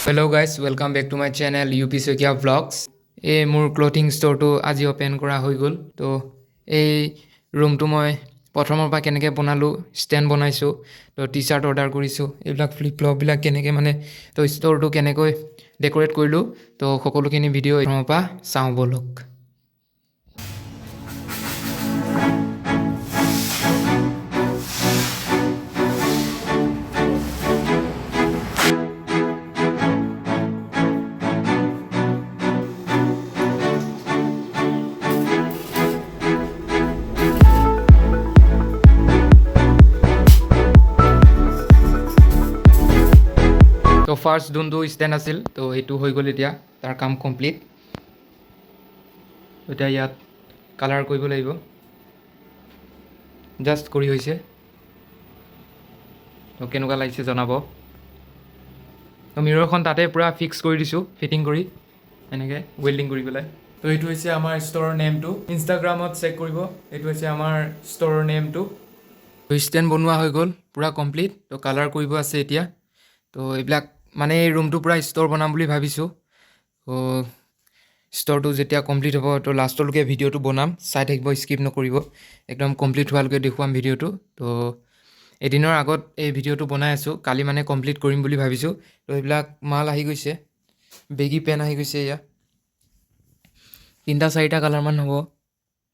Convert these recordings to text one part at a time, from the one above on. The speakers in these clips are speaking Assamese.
Hello guys, welcome back to my channel UP Soikia Vlogs. এই মোৰ ক্লথিং ষ্ট'ৰটো আজি অপেন কৰা হৈ গ'ল। তো এই ৰুমটো মই প্ৰথমৰ পৰা কেনেকৈ বনালোঁ, ষ্টেণ্ড বনাইছোঁ, তো টি চাৰ্ট অৰ্ডাৰ কৰিছোঁ, এইবিলাক ফ্লিপ ফ্লপবিলাক কেনেকৈ মানে তো ষ্ট'ৰটো কেনেকৈ ডেক'ৰেট কৰিলোঁ, তো সকলোখিনি ভিডিঅ' প্ৰথমৰ পৰা চাওঁ ব'লক। তো ফাৰ্ষ্ট যোনটো ষ্টেণ্ড আছিল তো সেইটো হৈ গ'ল, এতিয়া তাৰ কাম কমপ্লিট। এতিয়া ইয়াত কালাৰ কৰিব লাগিব, জাষ্ট কৰি হৈছে। তো কেনেকুৱা লাগিছে জনাব। তো মিৰৰখন তাতে পূৰা ফিক্স কৰি দিছোঁ, ফিটিং কৰি এনেকৈ ৱেল্ডিং কৰি পেলাই। তো এইটো হৈছে আমাৰ ষ্ট'ৰৰ নেমটো, ইনষ্টাগ্ৰামত চেক কৰিব। এইটো হৈছে আমাৰ ষ্ট'ৰৰ নেমটো। তো ষ্টেণ্ড বনোৱা হৈ গ'ল পূৰা কমপ্লিট। তো কালাৰ কৰিব আছে এতিয়া। তো এইবিলাক মানে এই ৰুমটো পূৰা ষ্ট'ৰ বনাম বুলি ভাবিছোঁ। তো ষ্ট'ৰটো যেতিয়া কমপ্লিট হ'ব তো লাষ্টলৈকে ভিডিঅ'টো বনাম, চাই থাকিব, স্কিপ নকৰিব, একদম কমপ্লিট হোৱালৈকে দেখুৱাম ভিডিঅ'টো। তো এদিনৰ আগত এই ভিডিঅ'টো বনাই আছোঁ, কালি মানে কমপ্লিট কৰিম বুলি ভাবিছোঁ। তো এইবিলাক মাল আহি গৈছে, বেগী পেন আহি গৈছে। এয়া 3-4টা কালাৰমান হ'ব,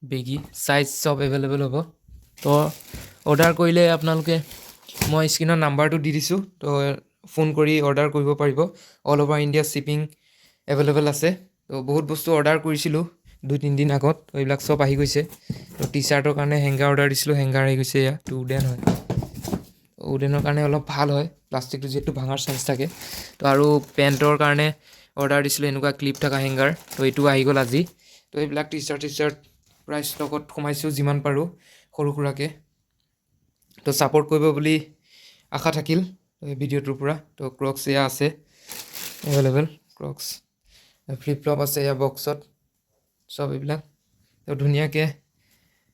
বেগী চাইজ চব এভেইলেবল হ'ব। তো অৰ্ডাৰ কৰিলে আপোনালোকে, মই স্ক্ৰীণৰ নাম্বাৰটো দি দিছোঁ, তো ফোন কৰি অৰ্ডাৰ কৰিব পাৰিব। All over India shipping available আছে। তো বহুত বস্তু অৰ্ডাৰ কৰিছিলোঁ 2-3 দিন আগত, তো এইবিলাক চব আহি গৈছে। তো টি চাৰ্টৰ কাৰণে হেংগাৰ অৰ্ডাৰ দিছিলোঁ, হেংগাৰ আহি গৈছে। এয়া উডেন হয়, উডেনৰ কাৰণে অলপ ভাল হয়, প্লাষ্টিকটো যিহেতু ভাঙাৰ চান্স থাকে। তো আৰু পেণ্টৰ কাৰণে অৰ্ডাৰ দিছিলোঁ এনেকুৱা ক্লিপ থকা হেংগাৰ, তো এইটো আহি গ'ল আজি। তো এইবিলাক টি চাৰ্ট পূৰা ষ্টকত সোমাইছোঁ যিমান পাৰোঁ সৰু সুৰাকৈ। তো ছাপোৰ্ট কৰিব বুলি আশা থাকিল এই ভিডিঅ'টোৰ পৰা। তো ক্ৰক্স এয়া আছে এভেইলেবল, ক্ৰক্স ফ্লিপ ফ্লপ আছে এয়া বক্সত চব এইবিলাক। তো ধুনীয়াকৈ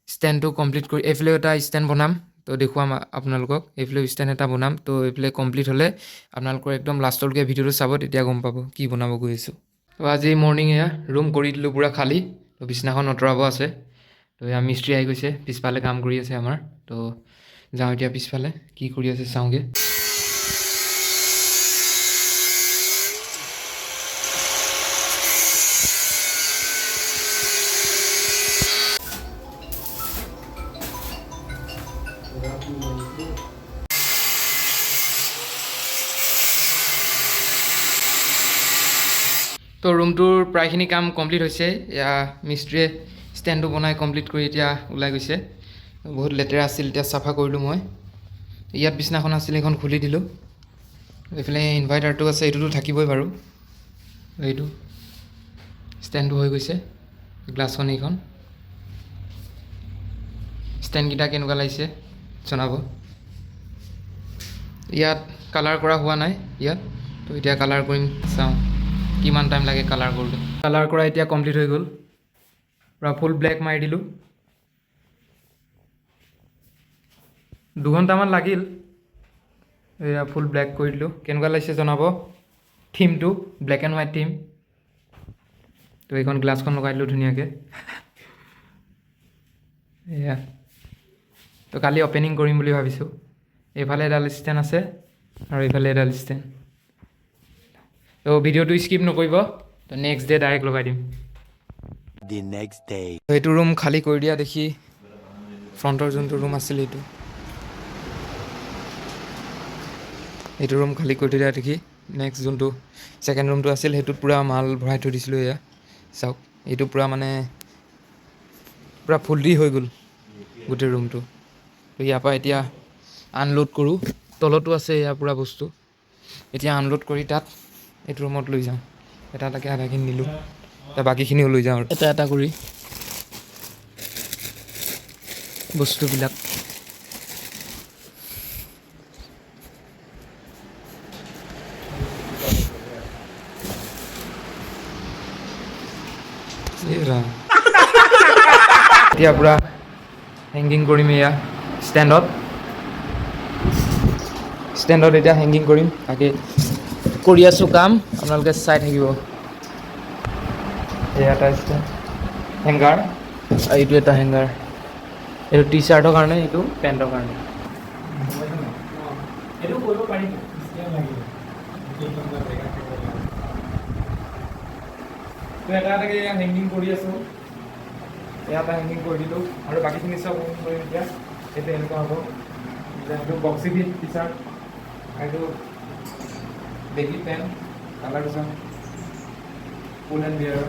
ষ্টেণ্ডটো কমপ্লিট কৰি এইফালেও এটা ষ্টেণ্ড বনাম, তো দেখুৱাম আপোনালোকক। এইফালেও ষ্টেণ্ড এটা বনাম, তো এইফালে কমপ্লিট হ'লে আপোনালোকৰ একদম লাষ্টলৈকে ভিডিঅ'টো চাব, তেতিয়া গম পাব কি বনাব গৈ আছোঁ। তো আজি মৰ্ণিং এয়া ৰুম কৰি দিলোঁ পূৰা খালী। তো বিছনাখন আঁতৰাব আছে। তো এয়া মিস্ত্ৰী আহি গৈছে, পিছফালে কাম কৰি আছে আমাৰ। তো যাওঁ এতিয়া পিছফালে কি কৰি আছে চাওঁগৈ। তো ৰুমটোৰ প্ৰায়খিনি কাম কমপ্লিট হৈছে। এয়া মিস্ত্ৰীয়ে ষ্টেণ্ডটো বনাই কমপ্লিট কৰি এতিয়া ওলাই গৈছে। বহুত লেতেৰা আছিল, এতিয়া চাফা কৰিলোঁ মই। ইয়াত বিছনাখন আছিল, এইখন খুলি দিলোঁ। এইফালে ইনভাৰ্টাৰটো আছে, এইটোতো থাকিবই বাৰু। এইটো ষ্টেণ্ডটো হৈ গৈছে, গ্লাছখন এইখন। ষ্টেণ্ডকেইটা কেনেকুৱা লাগিছে জনাব। ইয়াত কালাৰ কৰা হোৱা নাই ইয়াত, তো এতিয়া কালাৰ কৰিম, চাওঁ কিমান টাইম লাগে কালাৰ কৰোঁতে। কালাৰ কৰা এতিয়া কমপ্লিট হৈ গ'ল, পূৰা ফুল ব্লেক মাৰি দিলোঁ। 2 ঘণ্টামান লাগিল। এয়া ফুল ব্লেক কৰি দিলোঁ, কেনেকুৱা লাগিছে জনাব। থিমটো ব্লেক এণ্ড হোৱাইট থিম। তো এইখন গ্লাছখন লগাই দিলোঁ ধুনীয়াকৈ। এয়া তো কালি অপেনিং কৰিম বুলি ভাবিছোঁ। এইফালে এডাল ষ্টেণ্ড আছে আৰু এইফালে এডাল ষ্টেণ্ড। তো ভিডিঅ'টো স্কিপ নকৰিব, তো নেক্সট ডে ডাইৰেক্ট লগাই দিম। এইটো ৰুম খালী কৰি দিয়া দেখি ফ্ৰণ্টৰ যোনটো ৰুম আছিল এইটো ৰুম খালী কৰি দিয়া দেখি নেক্সট যোনটো ছেকেণ্ড ৰুমটো আছিল সেইটোত পূৰা মাল ভৰাই থৈ দিছিলোঁ। এয়া চাওক, এইটো পূৰা মানে পূৰা ফুল্লি হৈ গ'ল গোটেই ৰুমটো। তো ইয়াৰ পৰা এতিয়া আনলোড কৰোঁ, তলতো আছে এয়া পূৰা বস্তু। এতিয়া আনলোড কৰি তাত এইটো ৰুমত লৈ যাওঁ। এটা এটাকৈ আধাখিনি নিলোঁ, এতিয়া বাকীখিনিও লৈ যাওঁ আৰু এটা এটা কৰি বস্তুবিলাক। এতিয়া পূৰা হেংগিং কৰিম এয়া ষ্টেণ্ডত। ষ্টেণ্ডত এতিয়া হেংগিং কৰিম, তাকে কৰি আছোঁ কাম, আপোনালোকে চাই থাকিব। এয়া এটা ষ্টেণ্ড হেংগাৰ, আৰু এইটো এটা হেংগাৰ, এইটো টি চাৰ্টৰ কাৰণে, এইটো পেণ্টৰ কাৰণে। এইটো কৰিব পাৰিম, এটা এটাকে হেংগিং কৰি আছোঁ, এটা হেংগিং কৰি দিলোঁ, আৰু বাকীখিনি চব হেংগিং কৰিম এতিয়া। সেইটো এনেকুৱা হ'ব, এইটো বক্সি ফিট টি চাৰ্ট, এইটো বেগী পেণ্ট, কালাৰটো চাম ফুল এণ্ড বিয়াৰ।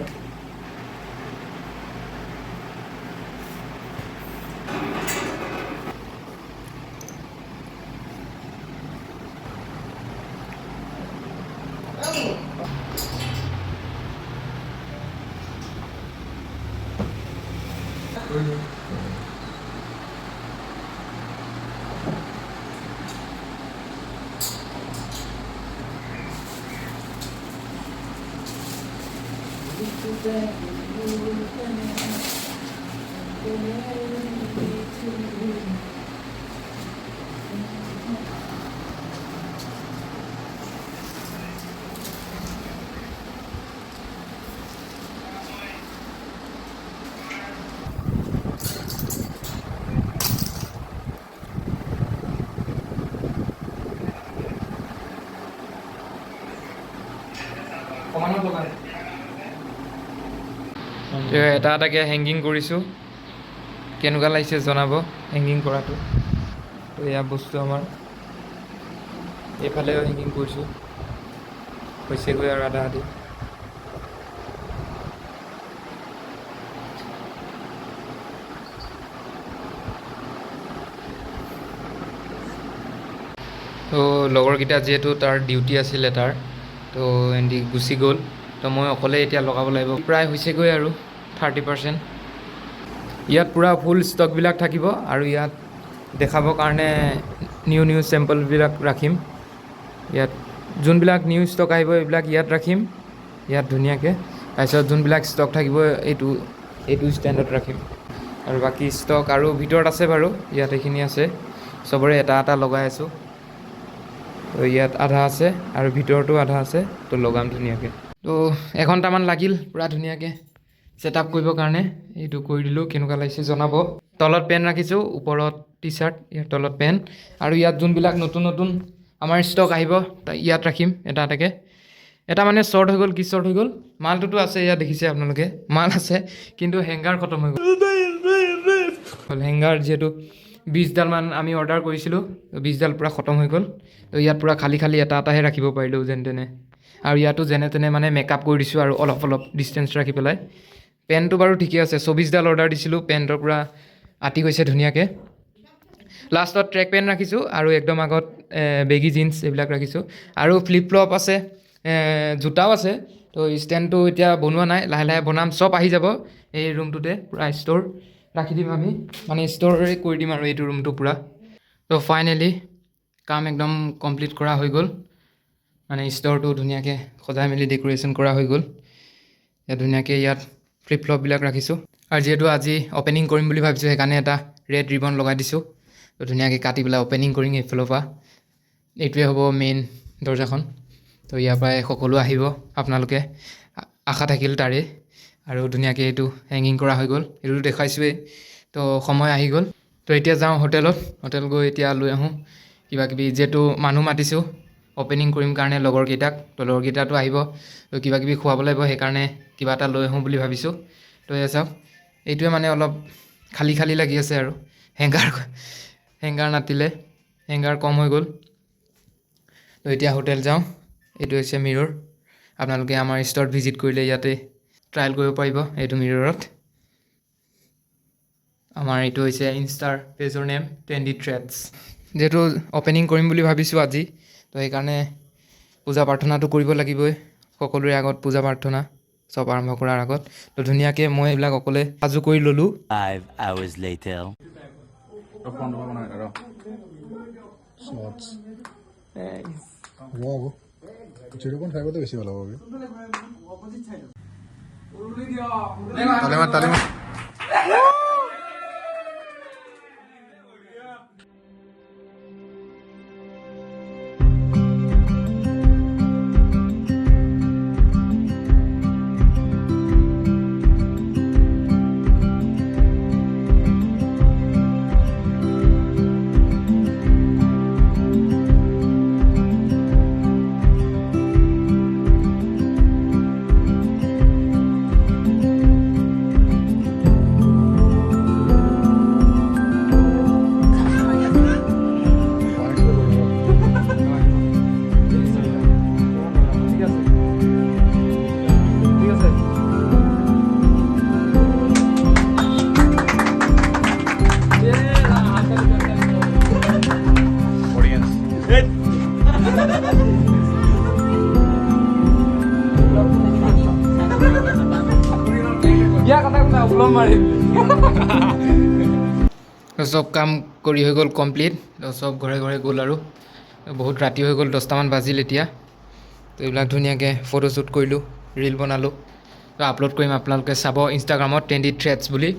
এটা এটাকৈ হেংগিং কৰিছোঁ, কেনেকুৱা লাগিছে জনাব হেংগিং কৰাটো। তো এয়া বস্তু আমাৰ এইফালেও হেংগিং কৰিছোঁ, হৈছেগৈ আৰু আধা আধি। তো লগৰকেইটা যিহেতু তাৰ ডিউটি আছিলে তাৰ, তো এহেঁতি গুচি গ'ল, তো মই অকলে এতিয়া লগাব লাগিব। প্ৰায় হৈছেগৈ আৰু 30%। ইয়াত পূৰা ফুল ষ্টকবিলাক থাকিব, আৰু ইয়াত দেখাবৰ কাৰণে নিউ নিউ চেম্পলবিলাক ৰাখিম। ইয়াত যোনবিলাক নিউ ষ্টক আহিব এইবিলাক ইয়াত ৰাখিম, ইয়াত ধুনীয়াকৈ। তাৰপিছত যোনবিলাক ষ্টক থাকিব এইটো ষ্টেণ্ডত ৰাখিম। আৰু বাকী ষ্টক আৰু ভিতৰত আছে বাৰু, ইয়াত এইখিনি আছে, চবৰে এটা এটা লগাই আছোঁ। তো ইয়াত আধা আছে আৰু ভিতৰতো আধা আছে, তো লগাম ধুনীয়াকৈ। তো এঘণ্টামান লাগিল পূৰা ধুনীয়াকৈ ছেট আপ কৰিবৰ কাৰণে। এইটো কৰি দিলোঁ, কেনেকুৱা লাগিছে জনাব। তলত পেণ্ট ৰাখিছোঁ, ওপৰত টি চাৰ্ট, ইয়াৰ তলত পেণ্ট। আৰু ইয়াত যোনবিলাক নতুন নতুন আমাৰ ষ্টক আহিব ইয়াত ৰাখিম এটা এটাকৈ। এটা মানে শ্বৰ্ট হৈ গ'ল, কি শ্বৰ্ট হৈ গ'ল, মালটোতো আছে ইয়াত দেখিছে আপোনালোকে, মাল আছে, কিন্তু হেংগাৰ খতম হৈ গ'ল। হেংগাৰ যিহেতু 20ডাল মান আমি অৰ্ডাৰ কৰিছিলোঁ, 20ডাল পূৰা খতম হৈ গ'ল। তো ইয়াত পূৰা খালী খালী এটা এটাহে ৰাখিব পাৰিলোঁ যেন তেনে। আৰু ইয়াতো যেনে তেনে মানে মেকআপ কৰি দিছোঁ, আৰু অলপ অলপ ডিষ্টেঞ্চ ৰাখি পেলাই। পেণ্টটো বাৰু ঠিকে আছে, 24ডাল অৰ্ডাৰ দিছিলোঁ, পেণ্টৰ পূৰা আঁতি গৈছে ধুনীয়াকৈ। লাষ্টত ট্ৰেক পেণ্ট ৰাখিছোঁ, আৰু একদম আগত বেগী জিন্স এইবিলাক ৰাখিছোঁ। আৰু ফ্লিপ ফ্লপ আছে, জোতাও আছে। তো ষ্টেণ্ডটো এতিয়া বনোৱা নাই, লাহে লাহে বনাম, চব আহি যাব এই ৰুমটোতে, পূৰা ষ্ট'ৰ ৰাখি দিম আমি, মানে ষ্ট'ৰে কৰি দিম আৰু এইটো ৰুমটো পূৰা। তো ফাইনেলি কাম একদম কমপ্লিট কৰা হৈ গ'ল, মানে ষ্ট'ৰটো ধুনীয়াকৈ সজাই মেলি ডেক'ৰেশ্যন কৰা হৈ গ'ল। ধুনীয়াকৈ ইয়াত ফ্লিপ ফ্লপবিলাক ৰাখিছোঁ। আৰু যিহেতু আজি অ'পেনিং কৰিম বুলি ভাবিছোঁ, সেইকাৰণে এটা ৰেড ৰিবন লগাই দিছোঁ। তো ধুনীয়াকৈ কাটি পেলাই অ'পেনিং কৰিম এইফালৰ পৰা। এইটোৱে হ'ব মেইন দৰ্জাখন। তো ইয়াৰ পৰাই সকলো আহিব, আপোনালোকে আশা থাকিল তাৰে। আৰু ধুনীয়াকৈ এইটো হেংগিং কৰা হৈ গ'ল, এইটোতো দেখাইছোৱেই। তো সময় আহি গ'ল, তো এতিয়া যাওঁ হোটেলত। হোটেল গৈ এতিয়া লৈ আহোঁ কিবাকিবি, যিহেতু মানুহ মাতিছোঁ অ'পেনিং কৰিম কাৰণে লগৰকেইটাক, তো লগৰকেইটাতো আহিব, তো কিবাকিবি খুৱাব লাগিব, সেইকাৰণে কিবা এটা লৈ আহোঁ বুলি ভাবিছোঁ। তো এয়া চাওক, এইটোৱে মানে অলপ খালী খালী লাগি আছে, আৰু হেংগাৰ নাতিলে, হেংগাৰ কম হৈ গ'ল। তো এতিয়া হোটেল যাওঁ। এইটো হৈছে মিৰ'ৰ, আপোনালোকে আমাৰ ষ্ট'ৰত ভিজিট কৰিলে ইয়াতে ট্ৰায়েল কৰিব পাৰিব এইটো মিৰ'ৰত। আমাৰ এইটো হৈছে ইনষ্টাৰ পেজৰ নেম, ট্ৰেণ্ডি থ্ৰেডছ। যিহেতু অ'পেনিং কৰিম বুলি ভাবিছোঁ আজি, তো সেইকাৰণে পূজা প্ৰাৰ্থনাটো কৰিব লাগিবই, সকলোৰে আগত পূজা প্ৰাৰ্থনা চব আৰম্ভ কৰাৰ আগত। তো ধুনীয়াকৈ মই এইবিলাক অকলে সাজু কৰি ল'লোঁ। 5 hours later. বেছি ভাল হ'ব। চব কাম কৰি হৈ গ'ল কমপ্লিট তো চব ঘৰে ঘৰে গ'ল আৰু বহুত ৰাতি হৈ গ'ল 10টামান বাজিল এতিয়া তো এইবিলাক ধুনীয়াকৈ ফটোশ্বুট কৰিলোঁ ৰীল বনালোঁ তো আপলোড কৰিম আপোনালোকে চাব ইনষ্টাগ্ৰামত ট্ৰেণ্ডি থ্ৰেডছ বুলি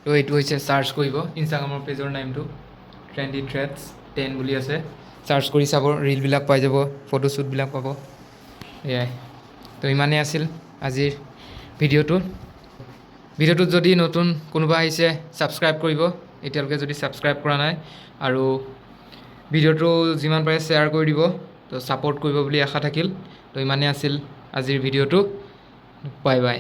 তো এইটো হৈছে চাৰ্চ কৰিব ইনষ্টাগ্ৰামৰ পেজৰ নামটো ট্ৰেণ্ডি থ্ৰেডছ 10 বুলি আছে চাৰ্চ কৰি চাব ৰীলবিলাক পাই যাব ফটোশ্বুটবিলাক পাব এয়াই তো ইমানেই আছিল আজিৰ ভিডিঅ'টোত যদি নতুন কোনোবা আহিছে ছাবস্ক্ৰাইব কৰিব এতিয়ালৈকে যদি ছাবস্ক্ৰাইব কৰা নাই আৰু ভিডিঅ'টো যিমান পাৰে শ্বেয়াৰ কৰি দিব তো ছাপোৰ্ট কৰিব বুলি আশা থাকিল তো ইমানেই আছিল আজিৰ ভিডিঅ'টো বাই বাই